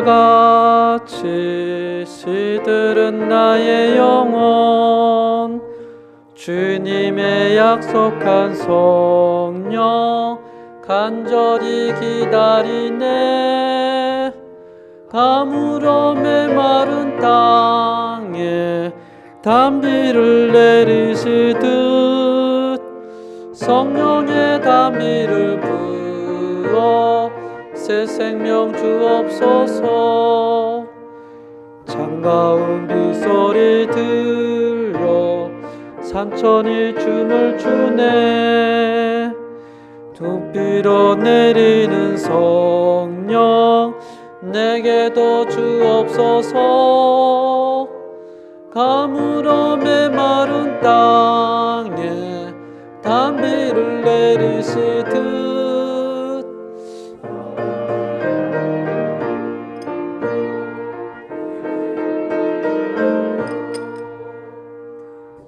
같이 시들은 나의 영혼, 주님의 약속한 성령 간절히 기다리네. 가물어 메마른 땅에 단비를 내리시듯 성령의 단비를 부어 새 생명 주옵소서. 창가운 빗소리 들려 산천이 춤을 추네. 두비로 내리는 성령 내게도 주옵소서. 가물어 메마른 땅에 단비를 내리시듯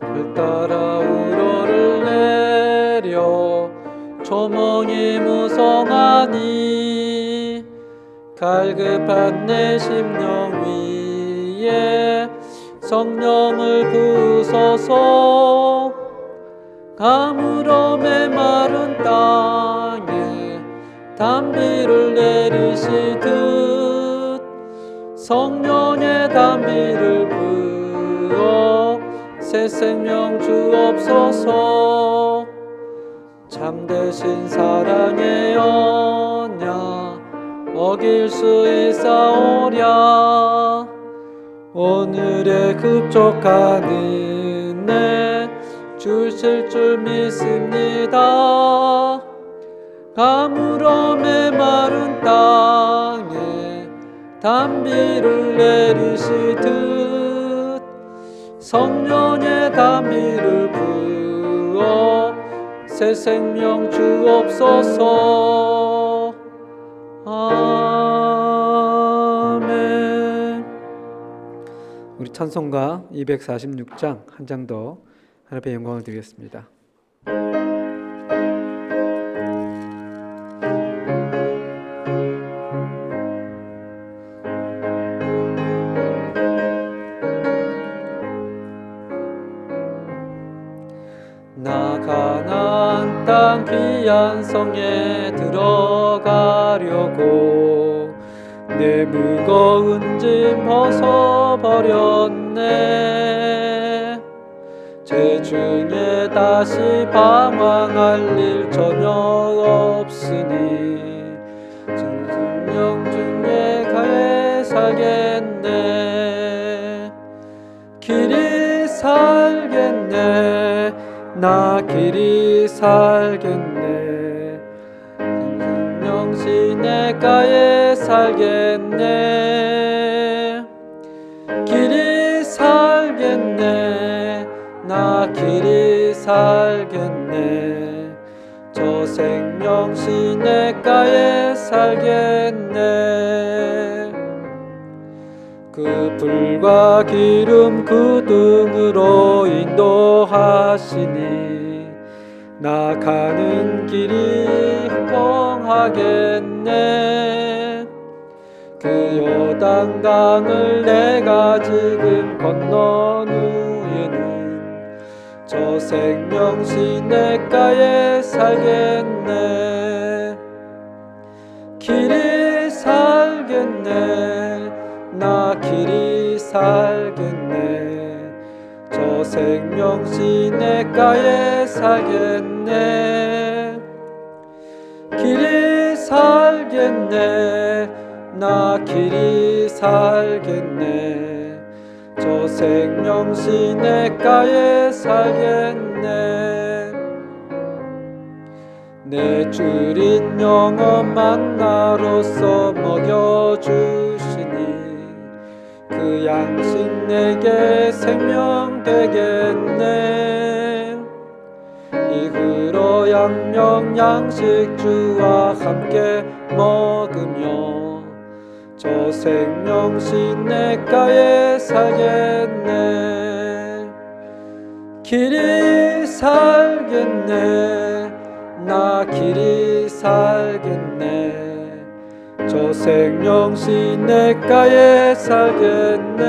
들 따라 우러를 내려 조몽이 무성하니 갈급한 내 심령 위에 성령을 부으소서. 가물어 메마른 땅에 단비를 내리시듯 성령의 단비를 부어 새 생명 주옵소서. 참되신 사랑의 언약 어길 수 있사오랴. 오늘의 급족한 은혜 주실 줄 믿습니다. 가물어 메마른 땅에 단비를 내리시듯 성령의 단비를 부어 새 생명 주옵소서. 아멘. 우리 찬송가 246장 한 장 더 하나님의 영광을 드리겠습니다. 나 가나안 땅 귀한 성에 들어가려고 내 무거운 짐 벗어버렸네. 제 중에 다시 방황할 일 전혀 없으니 성령 중에 가에 살겠네. 길이 살겠네. 나 길이 살겠네. 성령 시내가에 살겠네. 길이 살겠네. 나 길이 살겠네. 저 생명 시내가에 살겠네. 그 불과 기름 구둥으로 인도하시니 나 가는 길이 형통하겠네. 그 요단강을 내가 지금 건넌 후에는 저 생명 시내가에 살겠네. 길이 살겠네. 나 길이 살겠네. 저 생명 시내가에 살겠네. 길이 살겠네. 나 길이 살겠네. 저 생명 시내가에 살겠네. 내 주린 영혼 만나로서 먹여주시니 그 양식 내게 생명 되겠네. 이후로 양명 양식주와 함께 먹으며 저 생명 시내가에 살겠네. 길이 살겠네. 나 길이 살겠네. 저 생명 시냇가에 살겠네.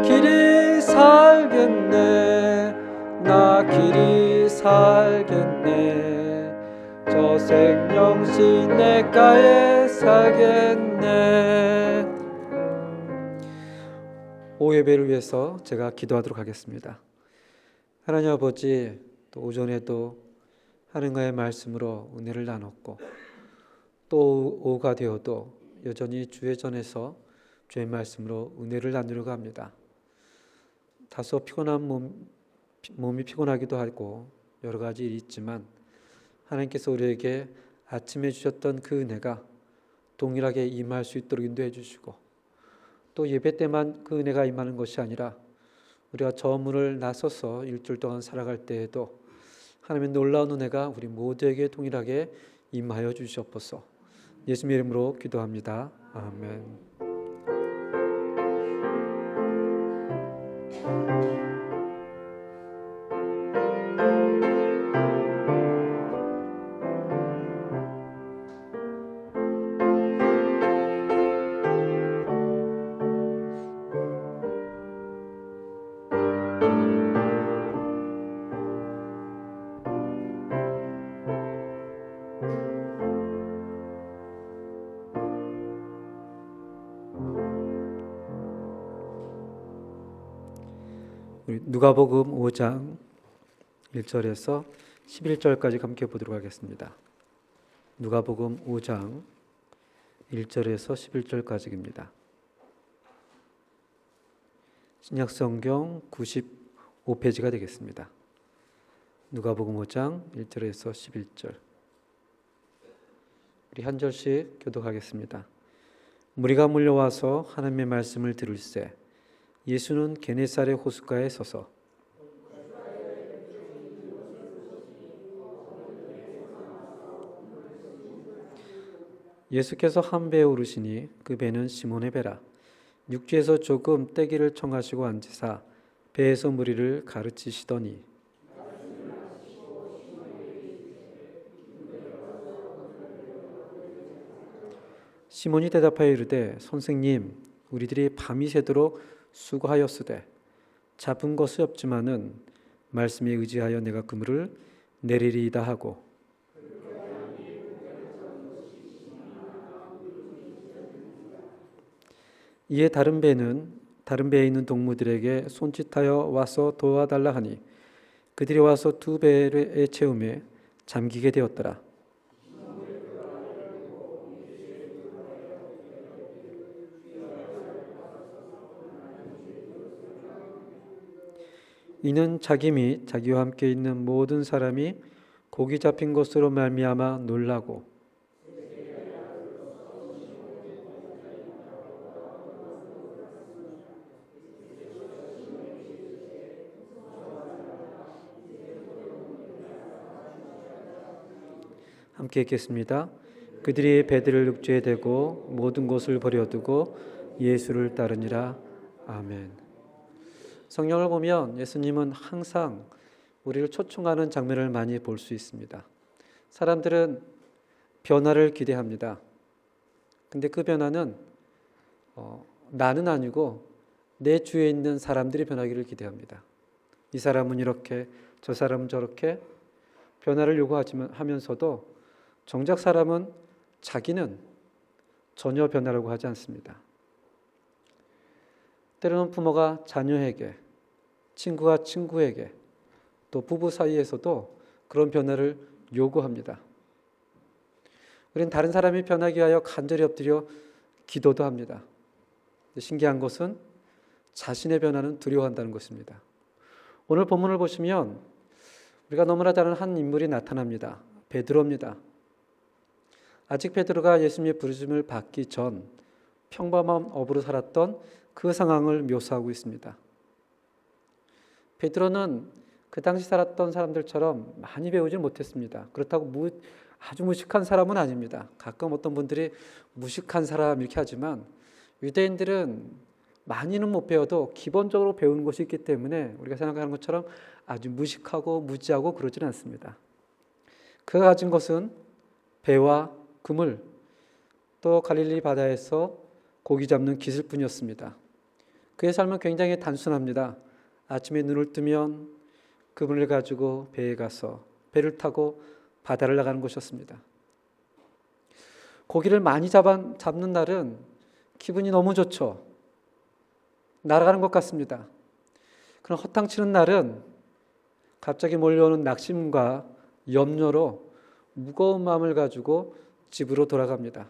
길이 살겠네. 나 길이 살겠네. 저 생명 시냇가에 살겠네. 오후 예배를 위해서 제가 기도하도록 하겠습니다. 하나님 아버지, 또 오전에도 하나님과의 말씀으로 은혜를 나눴고 또 오후가 되어도 여전히 주의 전에서 주의 말씀으로 은혜를 나누려고 합니다. 다소 피곤한 몸이 피곤하기도 하고 여러 가지 일이 있지만 하나님께서 우리에게 아침에 주셨던 그 은혜가 동일하게 임할 수 있도록 인도해 주시고 또 예배 때만 그 은혜가 임하는 것이 아니라 우리가 저 문을 나서서 일주일 동안 살아갈 때에도 하나님의 놀라운 은혜가 우리 모두에게 동일하게 임하여 주시옵소서. 예수님의 이름으로 기도합니다. 아멘. 우리 누가복음 5장 1절에서 11절까지 함께 보도록 하겠습니다. 누가복음 5장 1절에서 11절까지입니다. 신약성경 95페이지가 되겠습니다. 누가복음 5장 1절에서 11절. 우리 한 절씩 교독하겠습니다. 무리가 몰려와서 하나님의 말씀을 들을새 예수는 게네사렛 호숫가에 서서 예수께서 한 배에 오르시니 그 배는 시몬의 배라. 육지에서 조금 떼기를 청하시고 앉으사 배에서 무리를 가르치시더니 시몬이 대답하여 이르되 선생님 우리들이 밤이 새도록 수고하였으되 잡은 것이 없지만은 말씀에 의지하여 내가 그물을 내리리이다 하고 이에 다른 배에 있는 동무들에게 손짓하여 와서 도와달라 하니 그들이 와서 두 배의 채움에 잠기게 되었더라. 이는 자기 및 자기와 함께 있는 모든 사람이 고기 잡힌 것으로 말미암아 놀라고 함께 읽겠습니다. 그들이 배들을 육지에 대고 모든 것을 버려두고 예수를 따르니라. 아멘. 성경을 보면 예수님은 항상 우리를 초청하는 장면을 많이 볼 수 있습니다. 사람들은 변화를 기대합니다. 근데 그 변화는 나는 아니고 내 주위에 있는 사람들이 변하기를 기대합니다. 이 사람은 이렇게 저 사람은 저렇게 변화를 요구하면서도 정작 사람은 자기는 전혀 변하려고 하지 않습니다. 때로는 부모가 자녀에게, 친구가 친구에게, 또 부부 사이에서도 그런 변화를 요구합니다. 우리는 다른 사람이 변하기 위하여 간절히 엎드려 기도도 합니다. 신기한 것은 자신의 변화는 두려워한다는 것입니다. 오늘 본문을 보시면 우리가 너무나 잘 아는 한 인물이 나타납니다. 베드로입니다. 아직 베드로가 예수님의 부르심을 받기 전 평범한 업으로 살았던 그 상황을 묘사하고 있습니다. 베드로는 그 당시 살았던 사람들처럼 많이 배우지 못했습니다. 그렇다고 아주 무식한 사람은 아닙니다. 가끔 어떤 분들이 무식한 사람 이렇게 하지만 유대인들은 많이는 못 배워도 기본적으로 배우는 것이 있기 때문에 우리가 생각하는 것처럼 아주 무식하고 무지하고 그러지는 않습니다. 그가 가진 것은 배와 그물, 또 갈릴리 바다에서 고기 잡는 기술뿐이었습니다. 그의 삶은 굉장히 단순합니다. 아침에 눈을 뜨면 그물을 가지고 배에 가서 배를 타고 바다를 나가는 것이었습니다. 고기를 많이 잡는 날은 기분이 너무 좋죠. 날아가는 것 같습니다. 그럼 허탕치는 날은 갑자기 몰려오는 낙심과 염려로 무거운 마음을 가지고 집으로 돌아갑니다.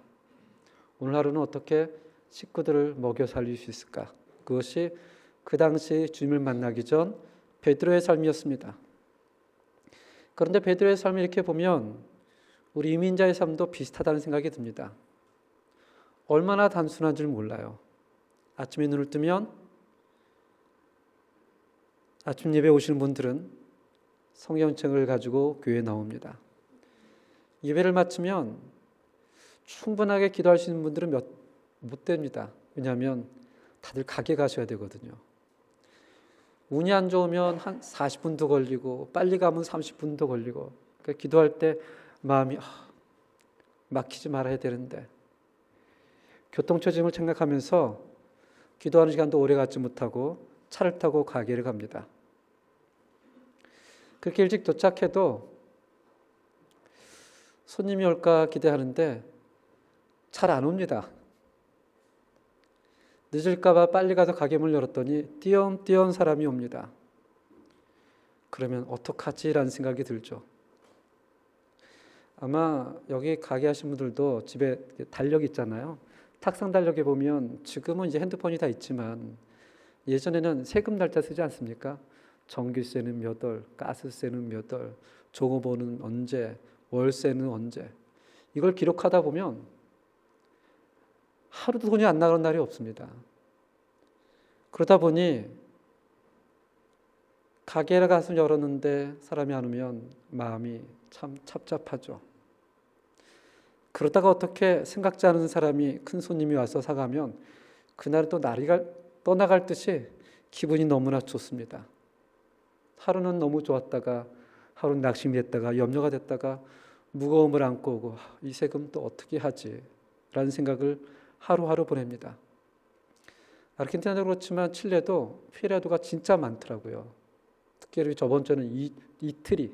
오늘 하루는 어떻게 식구들을 먹여 살릴 수 있을까? 그것이 그 당시 주님을 만나기 전 베드로의 삶이었습니다. 그런데 베드로의 삶을 이렇게 보면 우리 이민자의 삶도 비슷하다는 생각이 듭니다. 얼마나 단순한 줄 몰라요. 아침에 눈을 뜨면 아침 예배 오시는 분들은 성경책을 가지고 교회에 나옵니다. 예배를 마치면 충분하게 기도할 수 있는 분들은 못 됩니다. 왜냐하면 다들 가게 가셔야 되거든요. 운이 안 좋으면 한 40분도 걸리고 빨리 가면 30분도 걸리고, 그러니까 기도할 때 마음이 막히지 말아야 되는데 교통처짐을 생각하면서 기도하는 시간도 오래 갖지 못하고 차를 타고 가게를 갑니다. 그렇게 일찍 도착해도 손님이 올까 기대하는데 잘 안 옵니다. 늦을까 봐 빨리 가서 가게문을 열었더니 띄엄띄엄 사람이 옵니다. 그러면 어떡하지라는 생각이 들죠. 아마 여기 가게 하신 분들도 집에 달력 있잖아요. 탁상 달력에 보면 지금은 이제 핸드폰이 다 있지만 예전에는 세금 날짜 쓰지 않습니까? 전기세는 몇 월, 가스세는 몇 월, 종업원은 언제, 월세는 언제. 이걸 기록하다 보면 하루도 돈이 안 나가는 날이 없습니다. 그러다 보니 가게를 가서 열었는데 사람이 안 오면 마음이 참 찹찹하죠. 그러다가 어떻게 생각지 않은 사람이 큰 손님이 와서 사가면 그날은 또 날이 떠나갈 듯이 기분이 너무나 좋습니다. 하루는 너무 좋았다가 하루는 낙심이 됐다가 염려가 됐다가 무거움을 안고 오고 이 세금 또 어떻게 하지? 라는 생각을 하루하루 보냅니다. 아르헨티나도 그렇지만 칠레도 페리아도가 진짜 많더라고요. 특히 저번 주는 이틀이.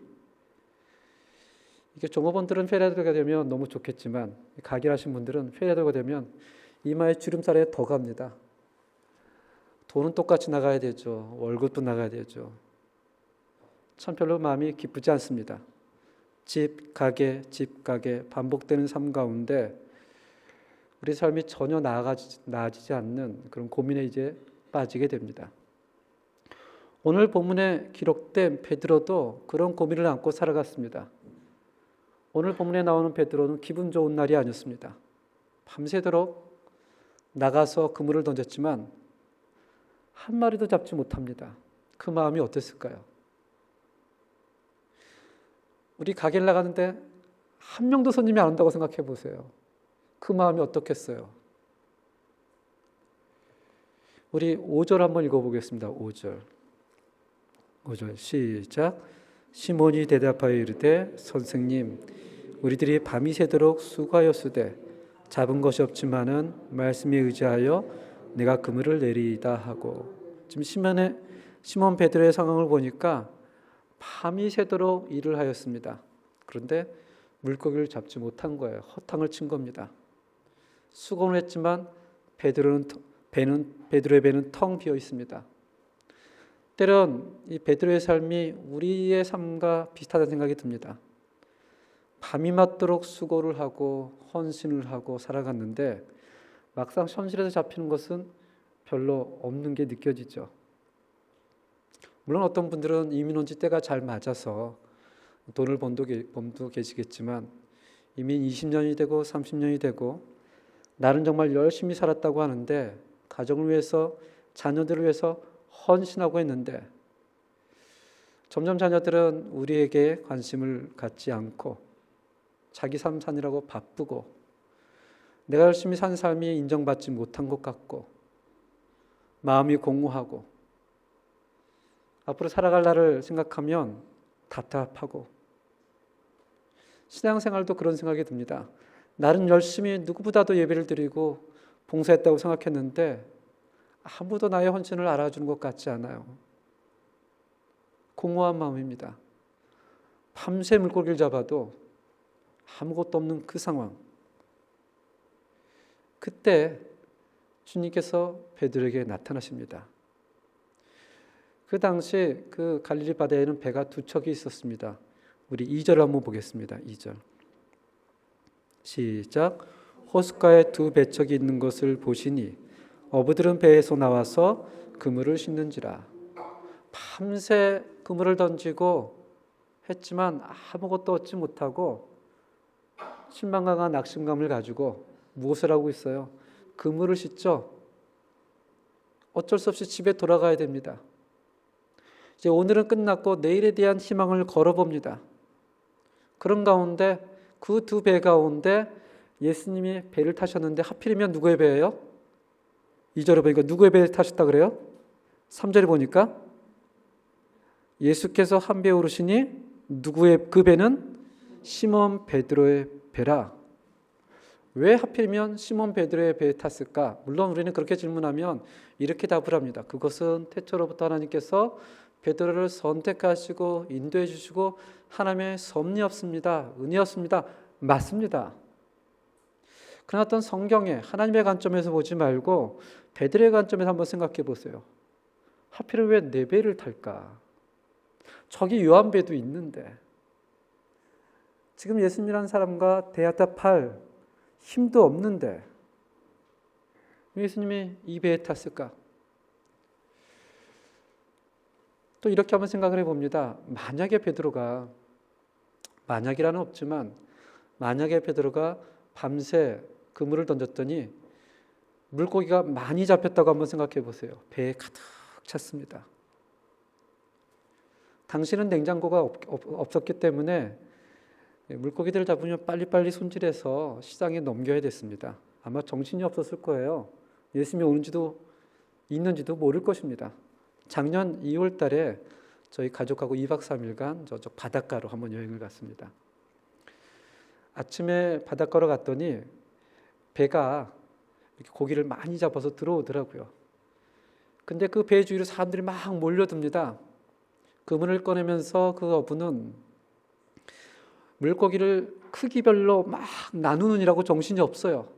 이게 종업원들은 페리아도가 되면 너무 좋겠지만 가게 하신 분들은 페리아도가 되면 이마에 주름살에 더 갑니다. 돈은 똑같이 나가야 되죠. 월급도 나가야 되죠. 참 별로 마음이 기쁘지 않습니다. 집, 가게 반복되는 삶 가운데 우리 삶이 전혀 나아지지 않는 그런 고민에 이제 빠지게 됩니다. 오늘 본문에 기록된 베드로도 그런 고민을 안고 살아갔습니다. 오늘 본문에 나오는 베드로는 기분 좋은 날이 아니었습니다. 밤새도록 나가서 그물을 던졌지만 한 마리도 잡지 못합니다. 그 마음이 어땠을까요? 우리 가게를 나가는데 한 명도 손님이 안 온다고 생각해 보세요. 그 마음이 어떻겠어요? 우리 5절 한번 읽어보겠습니다. 5절 시작. 시몬이 대답하여 이르되 선생님 우리들이 밤이 새도록 수고하였으되 잡은 것이 없지만은 말씀에 의지하여 내가 그물을 내리이다 하고, 지금 시몬 베드로의 상황을 보니까 밤이 새도록 일을 하였습니다. 그런데 물고기를 잡지 못한 거예요. 허탕을 친 겁니다. 수고는 했지만 베드로의 배는 텅 비어 있습니다. 때론 이 베드로의 삶이 우리의 삶과 비슷하다는 생각이 듭니다. 밤이 맞도록 수고를 하고 헌신을 하고 살아갔는데 막상 현실에서 잡히는 것은 별로 없는 게 느껴지죠. 물론 어떤 분들은 이민 온 지 때가 잘 맞아서 돈을 번 분도 계시겠지만 이민 20년이 되고 30년이 되고 나는 정말 열심히 살았다고 하는데 가정을 위해서 자녀들을 위해서 헌신하고 했는데 점점 자녀들은 우리에게 관심을 갖지 않고 자기 삶 사느라고 바쁘고 내가 열심히 산 삶이 인정받지 못한 것 같고 마음이 공허하고 앞으로 살아갈 날을 생각하면 답답하고 신앙생활도 그런 생각이 듭니다. 나는 열심히 누구보다도 예배를 드리고 봉사했다고 생각했는데 아무도 나의 헌신을 알아주는 것 같지 않아요. 공허한 마음입니다. 밤새 물고기를 잡아도 아무것도 없는 그 상황. 그때 주님께서 베드로에게 나타나십니다. 그 당시 그 갈릴리 바다에는 배가 두 척이 있었습니다. 우리 2절 한번 보겠습니다. 2절. 시작. 호숫가에 두 배척이 있는 것을 보시니 어부들은 배에서 나와서 그물을 싣는지라. 밤새 그물을 던지고 했지만 아무것도 얻지 못하고 실망감과 낙심감을 가지고 무엇을 하고 있어요? 그물을 싣죠. 어쩔 수 없이 집에 돌아가야 됩니다. 이제 오늘은 끝났고 내일에 대한 희망을 걸어봅니다. 그런 가운데 그 두 배 가운데 예수님이 배를 타셨는데 하필이면 누구의 배예요? 2절에 보니까 누구의 배를 타셨다 그래요? 3절에 보니까 예수께서 한 배에 오르시니 누구의 그 배는 시몬 베드로의 배라. 왜 하필이면 시몬 베드로의 배에 탔을까? 물론 우리는 그렇게 질문하면 이렇게 답을 합니다. 그것은 태초로부터 하나님께서 베드로를 선택하시고 인도해 주시고 하나님의 섭리였습니다. 은혜였습니다. 맞습니다. 그러나 어떤 성경에 하나님의 관점에서 보지 말고 베드로의 관점에서 한번 생각해 보세요. 하필은 왜 내 배를 탈까? 저기 요한 배도 있는데 지금 예수님이라는 사람과 대화답할 힘도 없는데 왜 예수님이 이 배에 탔을까? 또 이렇게 한번 생각을 해봅니다. 만약에 베드로가, 만약이라는 없지만 만약에 베드로가 밤새 그물을 던졌더니 물고기가 많이 잡혔다고 한번 생각해 보세요. 배에 가득 찼습니다. 당시는 냉장고가 없었기 때문에 물고기들을 잡으면 빨리빨리 손질해서 시장에 넘겨야 됐습니다. 아마 정신이 없었을 거예요. 예수님이 오는지도 있는지도 모를 것입니다. 작년 2월 달에 저희 가족하고 2박 3일간 저쪽 바닷가로 한번 여행을 갔습니다. 아침에 바닷가로 갔더니 배가 이렇게 고기를 많이 잡아서 들어오더라고요. 근데 그 배 주위로 사람들이 막 몰려듭니다. 그물을 꺼내면서 그 어부는 물고기를 크기별로 막 나누느라고 정신이 없어요.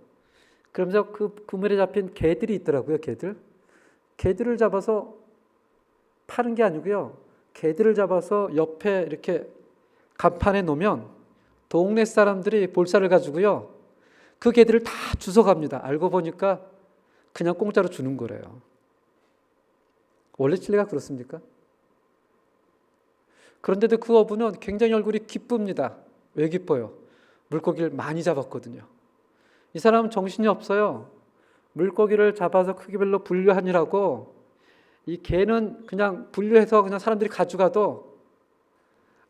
그러면서 그 그물에 잡힌 개들이 있더라고요. 개들을 잡아서 파는 게 아니고요. 개들을 잡아서 옆에 이렇게 간판에 놓으면 동네 사람들이 볼살을 가지고요. 그 개들을 다 주워갑니다. 알고 보니까 그냥 공짜로 주는 거래요. 원래 진리가 그렇습니까? 그런데도 그 어부는 굉장히 얼굴이 기쁩니다. 왜 기뻐요? 물고기를 많이 잡았거든요. 이 사람은 정신이 없어요. 물고기를 잡아서 크기별로 분류하느라고 이 개는 그냥 분류해서 그냥 사람들이 가져가도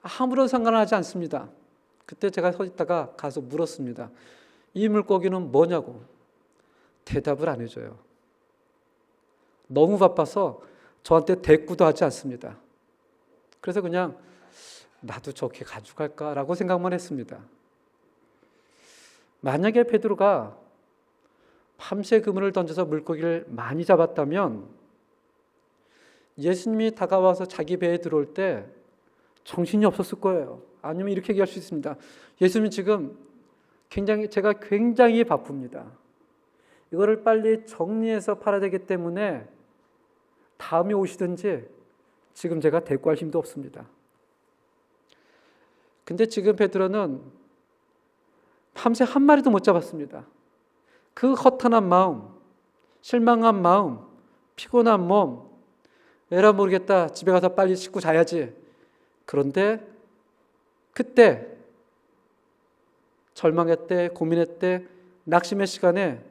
아무런 상관하지 않습니다. 그때 제가 서 있다가 가서 물었습니다. 이 물고기는 뭐냐고. 대답을 안 해줘요. 너무 바빠서 저한테 대꾸도 하지 않습니다. 그래서 그냥 나도 저렇게 가져갈까라고 생각만 했습니다. 만약에 베드로가 밤새 그물을 던져서 물고기를 많이 잡았다면 예수님이 다가와서 자기 배에 들어올 때 정신이 없었을 거예요. 아니면 이렇게 얘기할 수 있습니다. 예수님 지금 제가 굉장히 바쁩니다. 이거를 빨리 정리해서 팔아야 되기 때문에 다음에 오시든지 지금 제가 대꾸할 힘도 없습니다. 근데 지금 베드로는 밤새 한 마리도 못 잡았습니다. 그 허탄한 마음, 실망한 마음, 피곤한 몸, 에라 모르겠다. 집에 가서 빨리 씻고 자야지. 그런데 그때 절망했대, 고민했대, 낙심의 시간에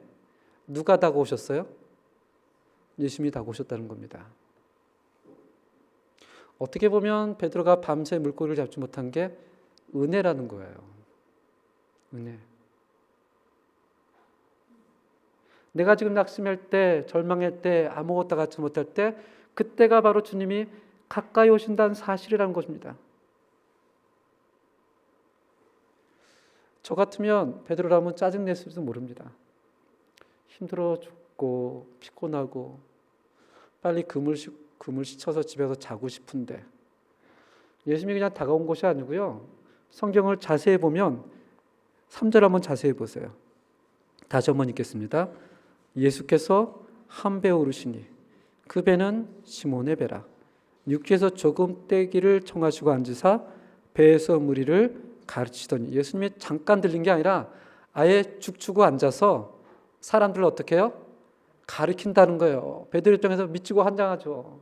누가 다가오셨어요? 예수님이 다가오셨다는 겁니다. 어떻게 보면 베드로가 밤새 물고기를 잡지 못한 게 은혜라는 거예요. 은혜. 내가 지금 낙심할 때, 절망할 때, 아무것도 갖지 못할 때 그때가 바로 주님이 가까이 오신다는 사실이라는 것입니다. 저 같으면 베드로라면 짜증냈을지도 모릅니다. 힘들어 죽고 피곤하고 빨리 금을 씻어서 집에서 자고 싶은데 예수님이 그냥 다가온 것이 아니고요. 성경을 자세히 보면 3절 한번 자세히 보세요. 다시 한번 읽겠습니다. 예수께서 한 배 오르시니 그 배는 시몬의 배라. 육지에서 조금 떼기를 청하시고 앉으사 배에서 무리를 가르치더니 예수님이 잠깐 들린 게 아니라 아예 죽추고 앉아서 사람들을 어떻게 해요? 가르친다는 거예요. 베드로 입장에서 미치고 환장하죠.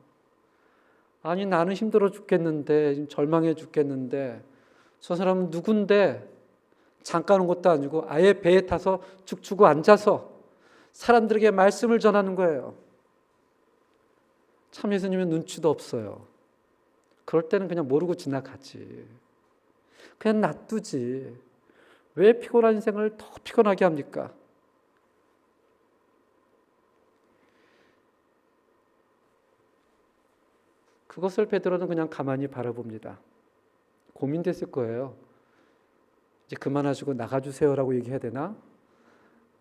아니 나는 힘들어 죽겠는데 지금 절망해 죽겠는데 저 사람은 누군데 잠깐 온 것도 아니고 아예 배에 타서 죽추고 앉아서 사람들에게 말씀을 전하는 거예요. 참 예수님은 눈치도 없어요. 그럴 때는 그냥 모르고 지나가지. 그냥 놔두지. 왜 피곤한 인생을 더 피곤하게 합니까? 그것을 베드로는 그냥 가만히 바라봅니다. 고민됐을 거예요. 이제 그만하시고 나가주세요라고 얘기해야 되나?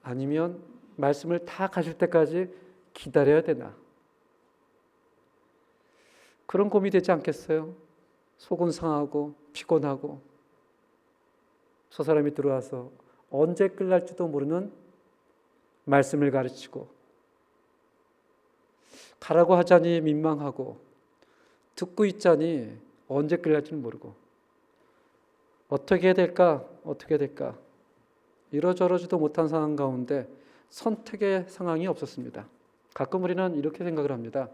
아니면 말씀을 다 가실 때까지 기다려야 되나? 그런 고민이 되지 않겠어요? 속은 상하고 피곤하고 저 사람이 들어와서 언제 끝날지도 모르는 말씀을 가르치고 가라고 하자니 민망하고 듣고 있자니 언제 끝날지는 모르고 어떻게 해야 될까? 어떻게 해야 될까? 이러저러지도 못한 상황 가운데 선택의 상황이 없었습니다. 가끔 우리는 이렇게 생각을 합니다.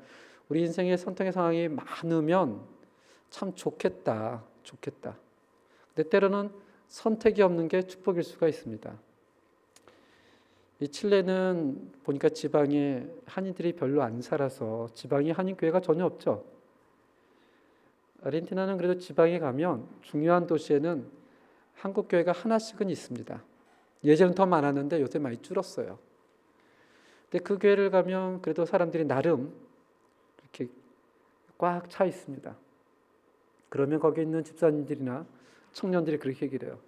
우리 인생에 선택의 상황이 많으면 참 좋겠다. 좋겠다. 근데 때로는 선택이 없는 게 축복일 수가 있습니다. 이 칠레는 보니까 지방에 한인들이 별로 안 살아서 지방에 한인교회가 전혀 없죠. 아르헨티나는 그래도 지방에 가면 중요한 도시에는 한국교회가 하나씩은 있습니다. 예전엔 더 많았는데 요새 많이 줄었어요. 근데 그 교회를 가면 그래도 사람들이 나름 이렇게 꽉 차 있습니다. 그러면 거기 있는 집사님들이나 청년들이 그렇게 얘기를 해요.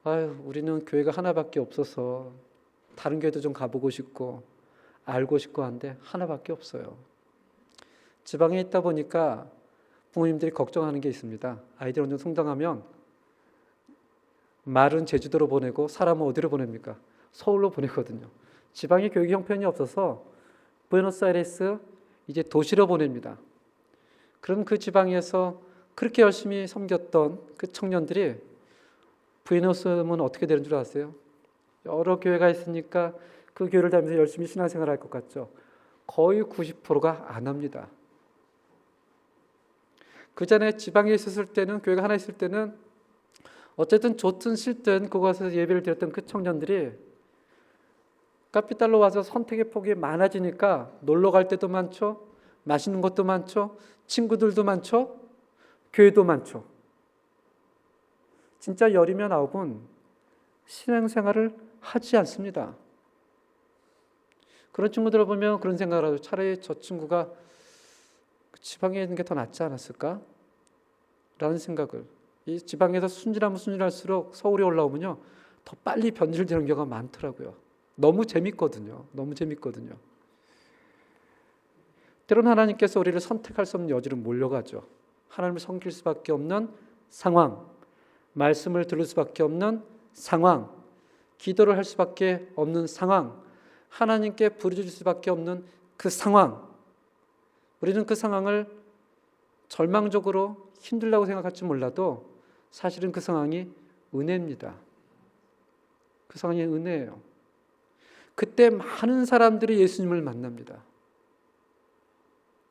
아유, 우리는 교회가 하나밖에 없어서 다른 교회도 좀 가보고 싶고 알고 싶고 한데 하나밖에 없어요. 지방에 있다 보니까 부모님들이 걱정하는 게 있습니다. 아이들 먼저 성장하면 말은 제주도로 보내고 사람은 어디로 보냅니까? 서울로 보내거든요. 지방에 교육 형편이 없어서 부에노스아이레스 이제 도시로 보냅니다. 그럼 그 지방에서 그렇게 열심히 섬겼던 그 청년들이 부에노스면 어떻게 되는 줄 아세요? 여러 교회가 있으니까 그 교회를 다니면서 열심히 신앙생활을 할 것 같죠. 거의 90%가 안 합니다. 그 전에 지방에 있었을 때는 교회가 하나 있을 때는 어쨌든 좋든 싫든 그곳에서 예배를 드렸던 그 청년들이 카피탈로 와서 선택의 폭이 많아지니까 놀러 갈 때도 많죠. 맛있는 것도 많죠. 친구들도 많죠. 교회도 많죠. 진짜 열이면 아홉은 신앙생활을 하지 않습니다. 그런 친구들을 보면 그런 생각을 하죠. 차라리 저 친구가 지방에 있는 게 더 낫지 않았을까? 라는 생각을. 이 지방에서 순진하면 순진할수록 서울에 올라오면요 더 빨리 변질되는 경우가 많더라고요. 너무 재밌거든요. 너무 재밌거든요. 때로는 하나님께서 우리를 선택할 수 없는 여지로 몰려가죠. 하나님을 섬길 수밖에 없는 상황, 말씀을 들을 수밖에 없는 상황, 기도를 할 수밖에 없는 상황, 하나님께 부르짖을 수밖에 없는 그 상황. 우리는 그 상황을 절망적으로 힘들다고 생각할지 몰라도 사실은 그 상황이 은혜입니다. 그 상황이 은혜예요. 그때 많은 사람들이 예수님을 만납니다.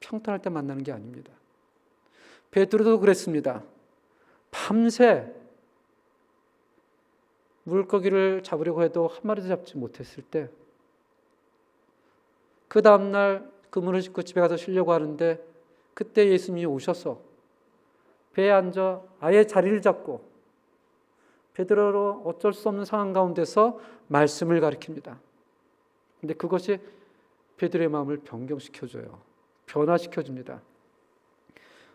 평탄할 때 만나는 게 아닙니다. 베드로도 그랬습니다. 밤새 물고기를 잡으려고 해도 한 마리도 잡지 못했을 때 그 다음날 그물을 싣고 집에 가서 쉬려고 하는데 그때 예수님이 오셔서 배에 앉아 아예 자리를 잡고 베드로로 어쩔 수 없는 상황 가운데서 말씀을 가르칩니다. 근데 그것이 베드로의 마음을 변경시켜줘요. 변화시켜줍니다.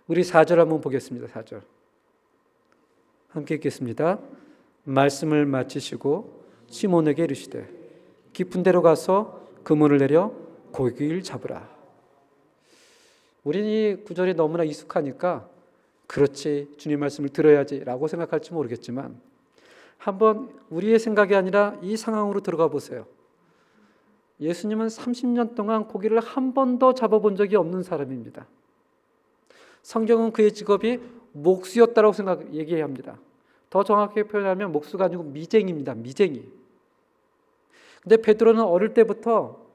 우리 4절 한번 보겠습니다. 4절 함께 읽겠습니다. 말씀을 마치시고 시몬에게 이르시되 깊은 데로 가서 그물을 내려 고기를 잡으라. 우리는 이 구절이 너무나 익숙하니까 그렇지, 주님 말씀을 들어야지라고 생각할지 모르겠지만 한번 우리의 생각이 아니라 이 상황으로 들어가 보세요. 예수님은 30년 동안 고기를 한 번도 잡아본 적이 없는 사람입니다. 성경은 그의 직업이 목수였다고 얘기합니다. 더 정확하게 표현하면 목수가 아니고 미쟁입니다. 미쟁이. 근데 베드로는 어릴 때부터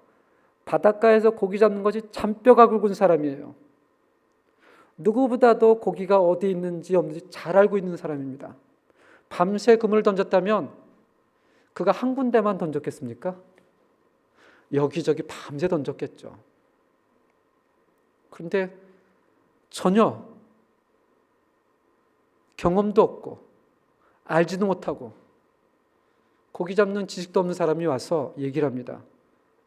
바닷가에서 고기 잡는 것이 잔뼈가 굵은 사람이에요. 누구보다도 고기가 어디 있는지 없는지 잘 알고 있는 사람입니다. 밤새 그물을 던졌다면 그가 한 군데만 던졌겠습니까? 여기저기 밤새 던졌겠죠. 그런데 전혀 경험도 없고 알지도 못하고 고기 잡는 지식도 없는 사람이 와서 얘기를 합니다.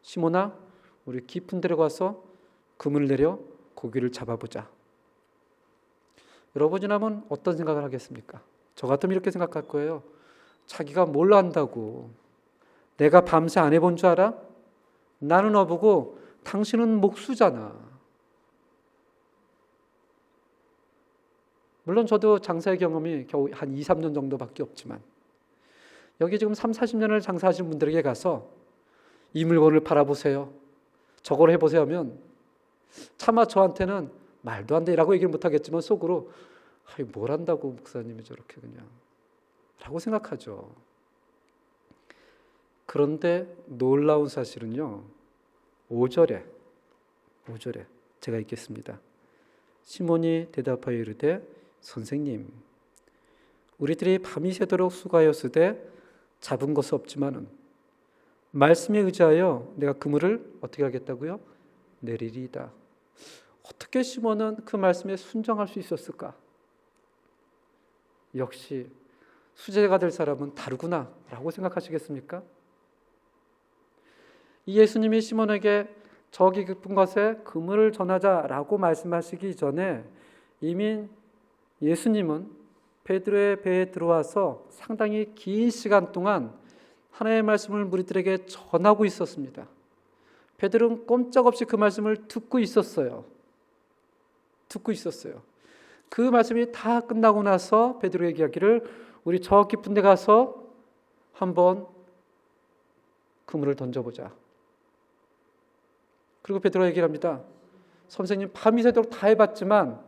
시몬아, 우리 깊은 데로 가서 그물을 내려 고기를 잡아보자. 여러분이라면 어떤 생각을 하겠습니까? 저 같으면 이렇게 생각할 거예요. 자기가 뭘 안다고, 내가 밤새 안 해본 줄 알아? 나는 어부고 당신은 목수잖아. 물론 저도 장사의 경험이 겨우 한 2, 3년 정도밖에 없지만 여기 지금 3, 40년을 장사하신 분들에게 가서 이 물건을 팔아보세요, 저걸 해보세요 하면 차마 저한테는 말도 안 되라고 얘기를 못하겠지만 속으로 뭘 한다고 목사님이 저렇게 그냥 라고 생각하죠. 그런데 놀라운 사실은요, 5절에 제가 읽겠습니다. 시몬이 대답하여 이르되 선생님, 우리들이 밤이 새도록 수고하였으되 잡은 것은 없지만은 말씀에 의지하여 내가 그물을 어떻게 하겠다고요? 내리리이다. 어떻게 시몬은 그 말씀에 순종할 수 있었을까? 역시 수제가 될 사람은 다르구나 라고 생각하시겠습니까? 이 예수님이 시몬에게 저기 깊은 곳에 그물을 전하자라고 말씀하시기 전에 이미 예수님은 베드로의 배에 들어와서 상당히 긴 시간 동안 하나님의 말씀을 무리들에게 전하고 있었습니다. 베드로는 꼼짝없이 그 말씀을 듣고 있었어요. 그 말씀이 다 끝나고 나서 베드로에게 이야기를 우리 저 깊은 데 가서 한번 그물을 던져보자. 그리고 베드로가 얘기를 합니다. 선생님, 밤이 새도록 다 해봤지만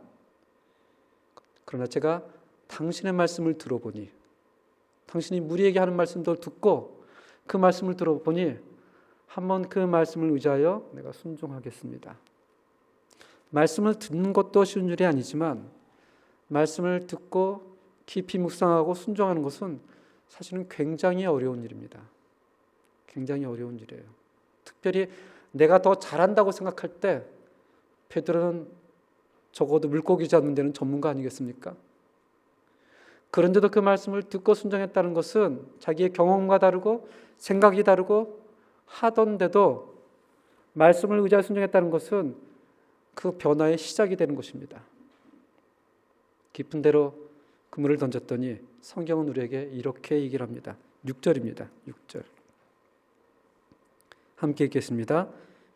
그러나 제가 당신의 말씀을 들어보니, 당신이 무리에게 하는 말씀도 듣고 그 말씀을 들어보니 한번 그 말씀을 의지하여 내가 순종하겠습니다. 말씀을 듣는 것도 쉬운 일이 아니지만 말씀을 듣고 깊이 묵상하고 순종하는 것은 사실은 굉장히 어려운 일입니다. 굉장히 어려운 일이에요. 특별히 내가 더 잘한다고 생각할 때 베드로는 적어도 물고기 잡는 데는 전문가 아니겠습니까? 그런데도 그 말씀을 듣고 순종했다는 것은 자기의 경험과 다르고 생각이 다르고 하던데도 말씀을 의지하여 순종했다는 것은 그 변화의 시작이 되는 것입니다. 깊은 데로 그물을 던졌더니 성경은 우리에게 이렇게 얘기를 합니다. 6절입니다. 6절. 함께 읽겠습니다.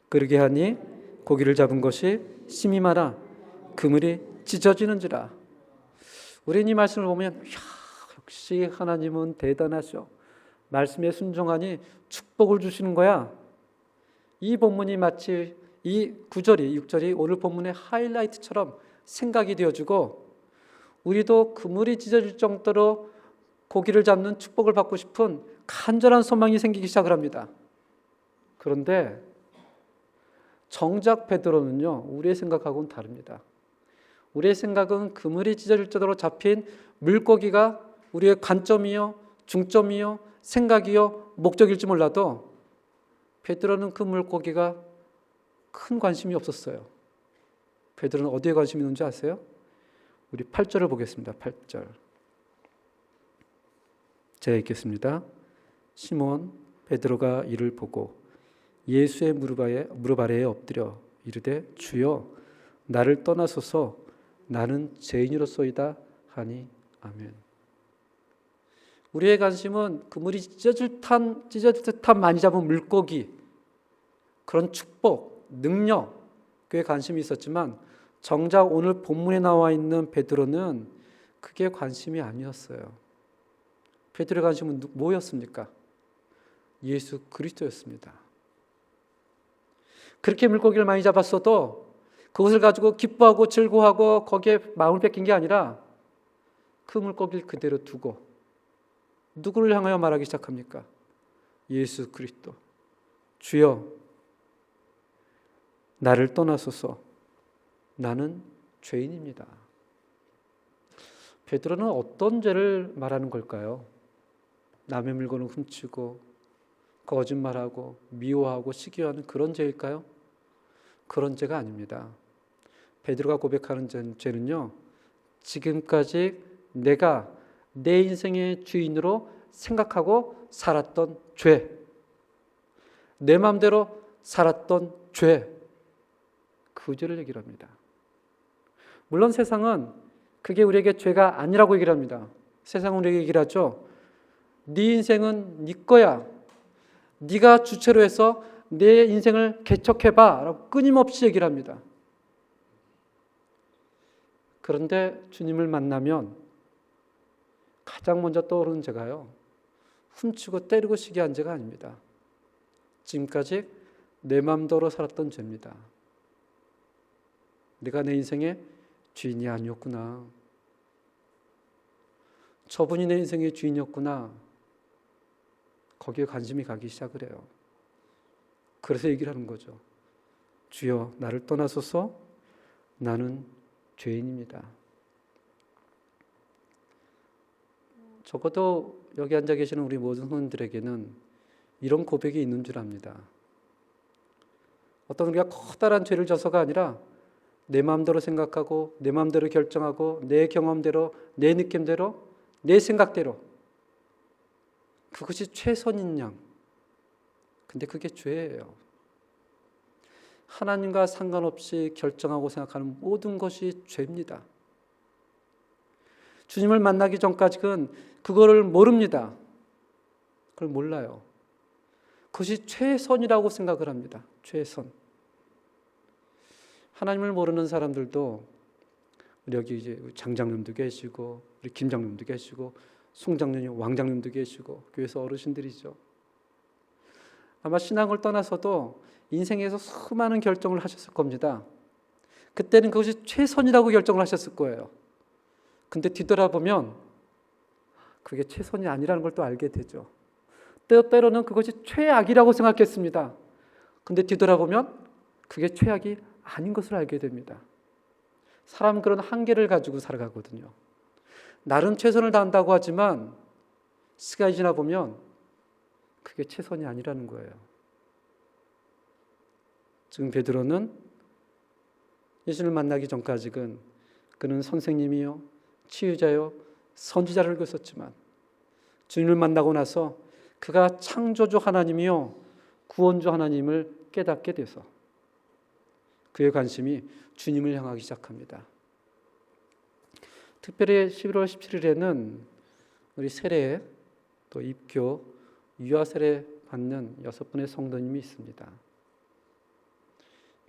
그러게 하니 고기를 잡은 것이 심히 많아 그물이 찢어지는지라. 우리는 이 말씀을 보면 역시 하나님은 대단하셔. 말씀에 순종하니 축복을 주시는 거야. 이 본문이 마치 이 9절이 6절이 오늘 본문의 하이라이트처럼 생각이 되어지고 우리도 그물이 찢어질 정도로 고기를 잡는 축복을 받고 싶은 간절한 소망이 생기기 시작을 합니다. 그런데 정작 베드로는요, 우리의 생각하고는 다릅니다. 우리의 생각은 그물이 찢어질 정도로 잡힌 물고기가 우리의 관점이요, 중점이요, 생각이요, 목적일지 몰라도 베드로는 그 물고기가 큰 관심이 없었어요. 베드로는 어디에 관심이 있는지 아세요? 우리 8절을 보겠습니다. 8절. 제가 읽겠습니다. 시몬 베드로가 이를 보고 예수의 무릎 아래에 엎드려 이르되 주여 나를 떠나소서 나는 죄인으로소이다 하니 아멘. 우리의 관심은 그물이 찢어질 듯한 많이 잡은 물고기, 그런 축복, 능력에 관심이 있었지만 정작 오늘 본문에 나와 있는 베드로는 그게 관심이 아니었어요. 베드로의 관심은 뭐였습니까? 예수 그리스도였습니다. 그렇게 물고기를 많이 잡았어도 그것을 가지고 기뻐하고 즐거워하고 거기에 마음을 뺏긴 게 아니라 그 물고기를 그대로 두고 누구를 향하여 말하기 시작합니까? 예수 그리스도, 주여 나를 떠나소서, 나는 죄인입니다. 베드로는 어떤 죄를 말하는 걸까요? 남의 물건을 훔치고 거짓말하고 미워하고 시기하는 그런 죄일까요? 그런 죄가 아닙니다. 베드로가 고백하는 죄는요, 지금까지 내가 내 인생의 주인으로 생각하고 살았던 죄, 내 마음대로 살았던 죄, 그 죄를 얘기를 합니다. 물론 세상은 그게 우리에게 죄가 아니라고 얘기를 합니다. 세상은 우리에게 얘기를 하죠. 네 인생은 네 거야. 네가 주체로 해서 내 인생을 개척해봐 라고 끊임없이 얘기를 합니다. 그런데 주님을 만나면 가장 먼저 떠오르는 죄가요, 훔치고 때리고 시기한 죄가 아닙니다. 지금까지 내 마음대로 살았던 죄입니다. 내가 내 인생의 주인이 아니었구나. 저분이 내 인생의 주인이었구나. 거기에 관심이 가기 시작을 해요. 그래서 얘기를 하는 거죠. 주여 나를 떠나소서, 나는 죄인입니다. 적어도 여기 앉아 계시는 우리 모든 성도들에게는 이런 고백이 있는 줄 압니다. 어떤 우리가 커다란 죄를 져서가 아니라 내 마음대로 생각하고 내 마음대로 결정하고 내 경험대로 내 느낌대로 내 생각대로 그것이 최선인 양. 근데 그게 죄예요. 하나님과 상관없이 결정하고 생각하는 모든 것이 죄입니다. 주님을 만나기 전까지는 그거를 모릅니다. 그걸 몰라요. 그것이 최선이라고 생각을 합니다. 최선. 하나님을 모르는 사람들도 우리 여기 이제 장장님도 계시고 우리 김장님도 계시고 송장님, 왕장님도 계시고 교회에서 어르신들이죠. 아마 신앙을 떠나서도 인생에서 수많은 결정을 하셨을 겁니다. 그때는 그것이 최선이라고 결정을 하셨을 거예요. 근데 뒤돌아보면 그게 최선이 아니라는 걸 또 알게 되죠. 때로는 그것이 최악이라고 생각했습니다. 근데 뒤돌아보면 그게 최악이 아닌 것을 알게 됩니다. 사람은 그런 한계를 가지고 살아가거든요. 나름 최선을 다한다고 하지만 시간이 지나 보면 그게 최선이 아니라는 거예요. 지금 베드로는 예수를 만나기 전까지는 그는 선생님이요, 치유자요, 선지자를 긋었지만 주님을 만나고 나서 그가 창조주 하나님이요, 구원주 하나님을 깨닫게 돼서 그의 관심이 주님을 향하기 시작합니다. 특별히 11월 17일에는 우리 세례, 또 입교, 유아 세례 받는 6분의 성도님이 있습니다.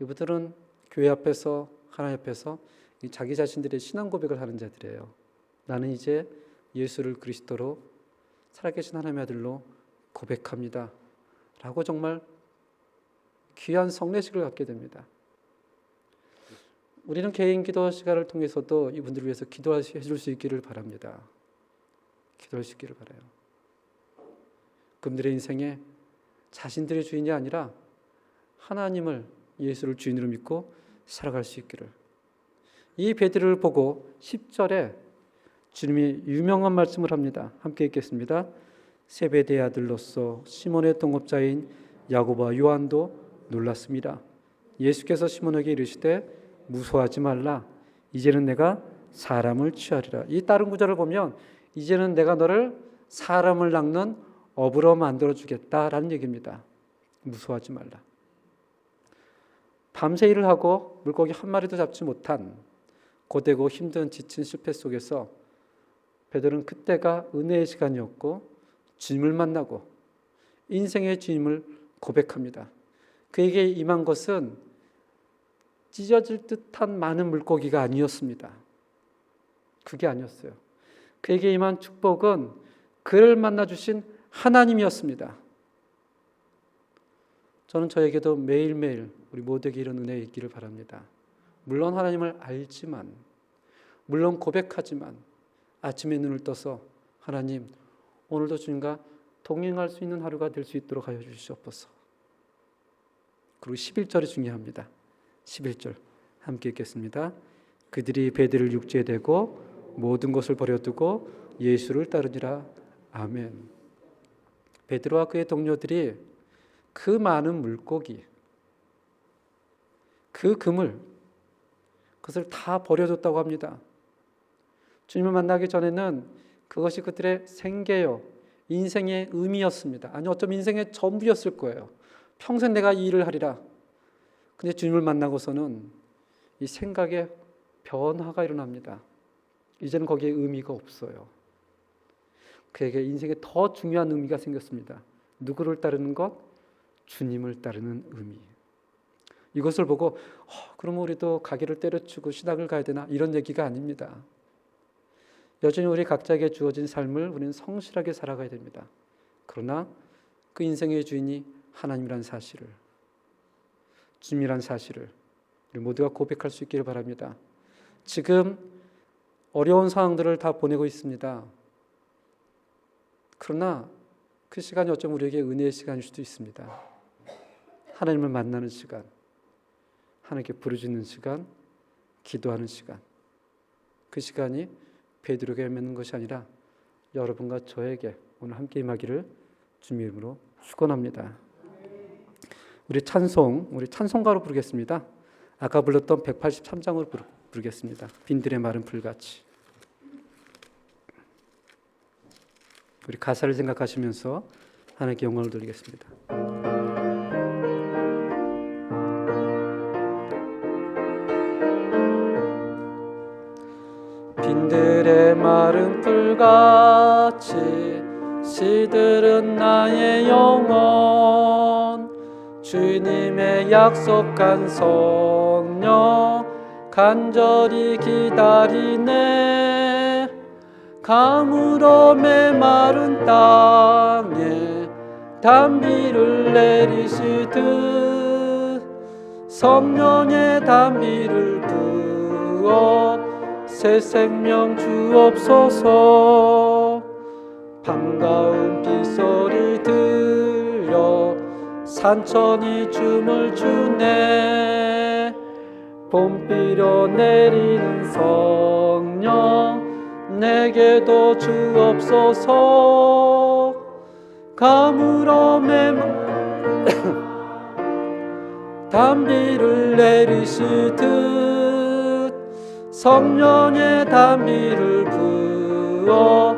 이분들은 교회 앞에서, 하나님 앞에서 자기 자신들의 신앙 고백을 하는 자들이에요. 나는 이제 예수를 그리스도로 살아계신 하나님의 아들로 고백합니다 라고 정말 귀한 성례식을 갖게 됩니다. 우리는 개인 기도 시간을 통해서도 이분들을 위해서 기도해 줄 수 있기를 바랍니다. 기도할 수 있기를 바라요. 그분들의 인생에 자신들의 주인이 아니라 하나님을, 예수를 주인으로 믿고 살아갈 수 있기를. 이 베드로를 보고 10절에 주님이 유명한 말씀을 합니다. 함께 읽겠습니다. 세베대의 아들로서 시몬의 동업자인 야고보와 요한도 놀랐습니다. 예수께서 시몬에게 이르시되 무서워하지 말라. 이제는 내가 사람을 취하리라. 이 다른 구절을 보면 이제는 내가 너를 사람을 낚는 어부로 만들어주겠다라는 얘기입니다. 무서워하지 말라. 밤새 일을 하고 물고기 한 마리도 잡지 못한 고되고 힘든 지친 실패 속에서 베드로는 그때가 은혜의 시간이었고 주님을 만나고 인생의 주님을 고백합니다. 그에게 임한 것은 찢어질 듯한 많은 물고기가 아니었습니다. 그게 아니었어요. 그에게 임한 축복은 그를 만나 주신 하나님이었습니다. 저는 저에게도 매일매일 우리 모두에게 이런 은혜가 있기를 바랍니다. 물론 하나님을 알지만, 물론 고백하지만 아침에 눈을 떠서 하나님, 오늘도 주님과 동행할 수 있는 하루가 될 수 있도록 하여 주시옵소서. 그리고 11절이 중요합니다. 11절 함께 읽겠습니다. 그들이 베드로를 육지에 대고 모든 것을 버려두고 예수를 따르니라. 아멘. 베드로와 그의 동료들이 그 많은 물고기, 그 그물, 그것을 다 버려뒀다고 합니다. 주님을 만나기 전에는 그것이 그들의 생계요, 인생의 의미였습니다. 아니, 어쩌면 인생의 전부였을 거예요. 평생 내가 이 일을 하리라. 근데 주님을 만나고서는 이 생각에 변화가 일어납니다. 이제는 거기에 의미가 없어요. 그에게 인생에 더 중요한 의미가 생겼습니다. 누구를 따르는 것? 주님을 따르는 의미. 이것을 보고 그럼 우리도 가게를 때려치고 신학을 가야 되나? 이런 얘기가 아닙니다. 여전히 우리 각자에게 주어진 삶을 우리는 성실하게 살아가야 됩니다. 그러나 그 인생의 주인이 하나님이란 사실을, 주님이란 사실을 우리 모두가 고백할 수 있기를 바랍니다. 지금 어려운 상황들을 다 보내고 있습니다. 그러나 그 시간이 어쩌면 우리에게 은혜의 시간일 수도 있습니다. 하나님을 만나는 시간, 하나님께 부르짖는 시간, 기도하는 시간. 그 시간이 베드로에게 맺는 것이 아니라 여러분과 저에게 오늘 함께 임하기를 주님의 이름으로 축원합니다. 우리 찬송가로 부르겠습니다. 아까 불렀던 183장으로 부르겠습니다. 빈들의 마른 풀같이. 우리 가사를 생각하시면서 하나님께 영광을 돌리겠습니다. 빈들의 마른 풀같이 시들은 나의 영혼, 주님의 약속한 성령 간절히 기다리네. 가물어 메마른 땅에 단비를 내리시듯 성령의 단비를 부어 새 생명 주옵소서. 반가운 빗소리 들려 산천이 춤을 추네. 봄비려 내리는 성령 내게도 주옵소서. 가물어 단비를 내리시듯 성령의 단비를 부어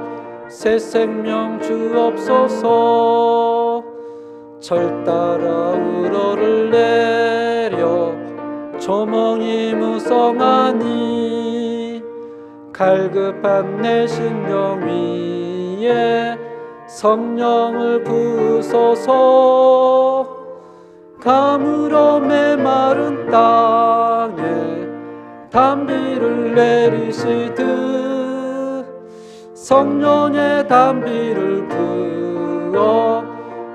새 생명 주옵소서. 절 따라 우러를 내려 조몽이 무성하니 갈급한 내 심령 위에 성령을 부으소서. 가물어 메마른 땅에 단비를 내리시듯 성령의 단비를 부어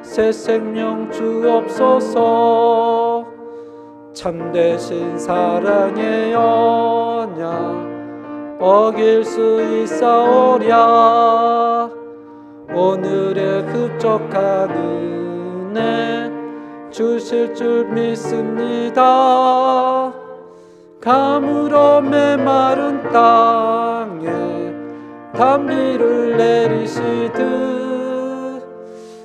새 생명 주옵소서. 참되신 사랑의 언약 어길 수 있사오랴. 오늘의 흡족한 은혜 주실 줄 믿습니다. 가물어 메마른 땅에 단비를 내리시듯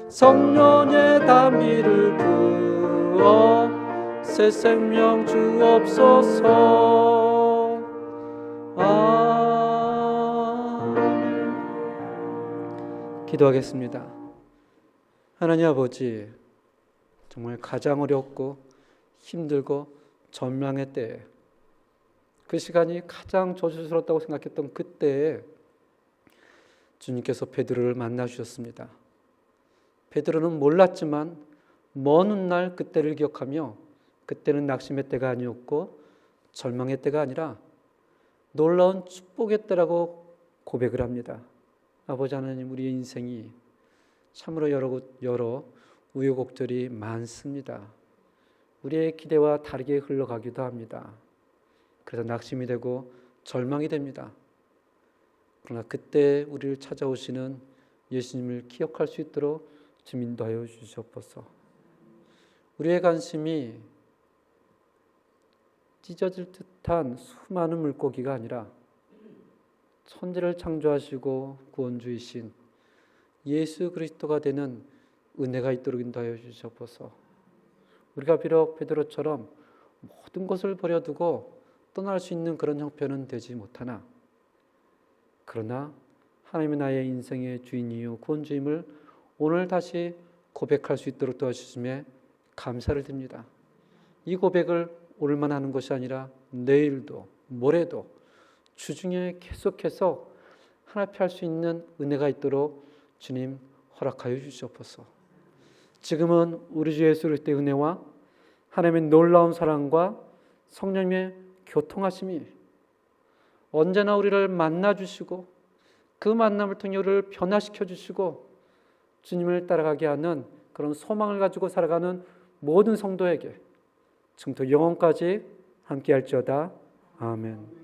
성령의 단비를 부어 새 생명 주옵소서. 아멘. 기도하겠습니다. 하나님 아버지, 정말 가장 어렵고 힘들고 전망의 때에, 그 시간이 가장 저주스럽다고 생각했던 그때에 주님께서 베드로를 만나 주셨습니다. 베드로는 몰랐지만 먼 훗날 그때를 기억하며 그때는 낙심의 때가 아니었고 절망의 때가 아니라 놀라운 축복의 때라고 고백을 합니다. 아버지 하나님, 우리의 인생이 참으로 여러 우여곡절이 많습니다. 우리의 기대와 다르게 흘러가기도 합니다. 그래서 낙심이 되고 절망이 됩니다. 그러나 그때 우리를 찾아오시는 예수님을 기억할 수 있도록 좀 인도하여 주시옵소서. 우리의 관심이 찢어질 듯한 수많은 물고기가 아니라 천지를 창조하시고 구원주이신 예수 그리스도가 되는 은혜가 있도록 인도하여 주시옵소서. 우리가 비록 베드로처럼 모든 것을 버려두고 떠날 수 있는 그런 형편은 되지 못하나, 그러나 하나님이 나의 인생의 주인이요 구원주임을 오늘 다시 고백할 수 있도록 도와주심에 감사를 드립니다. 이 고백을 오늘만 하는 것이 아니라 내일도 모레도 주중에 계속해서 하나님 할 수 있는 은혜가 있도록 주님 허락하여 주시옵소서. 지금은 우리 주 예수 그리스도의 은혜와 하나님의 놀라운 사랑과 성령님의 교통하심이 언제나 우리를 만나주시고 그 만남을 통해 우리를 변화시켜 주시고 주님을 따라가게 하는 그런 소망을 가지고 살아가는 모든 성도에게 지금부터 영원까지 함께할지어다. 아멘.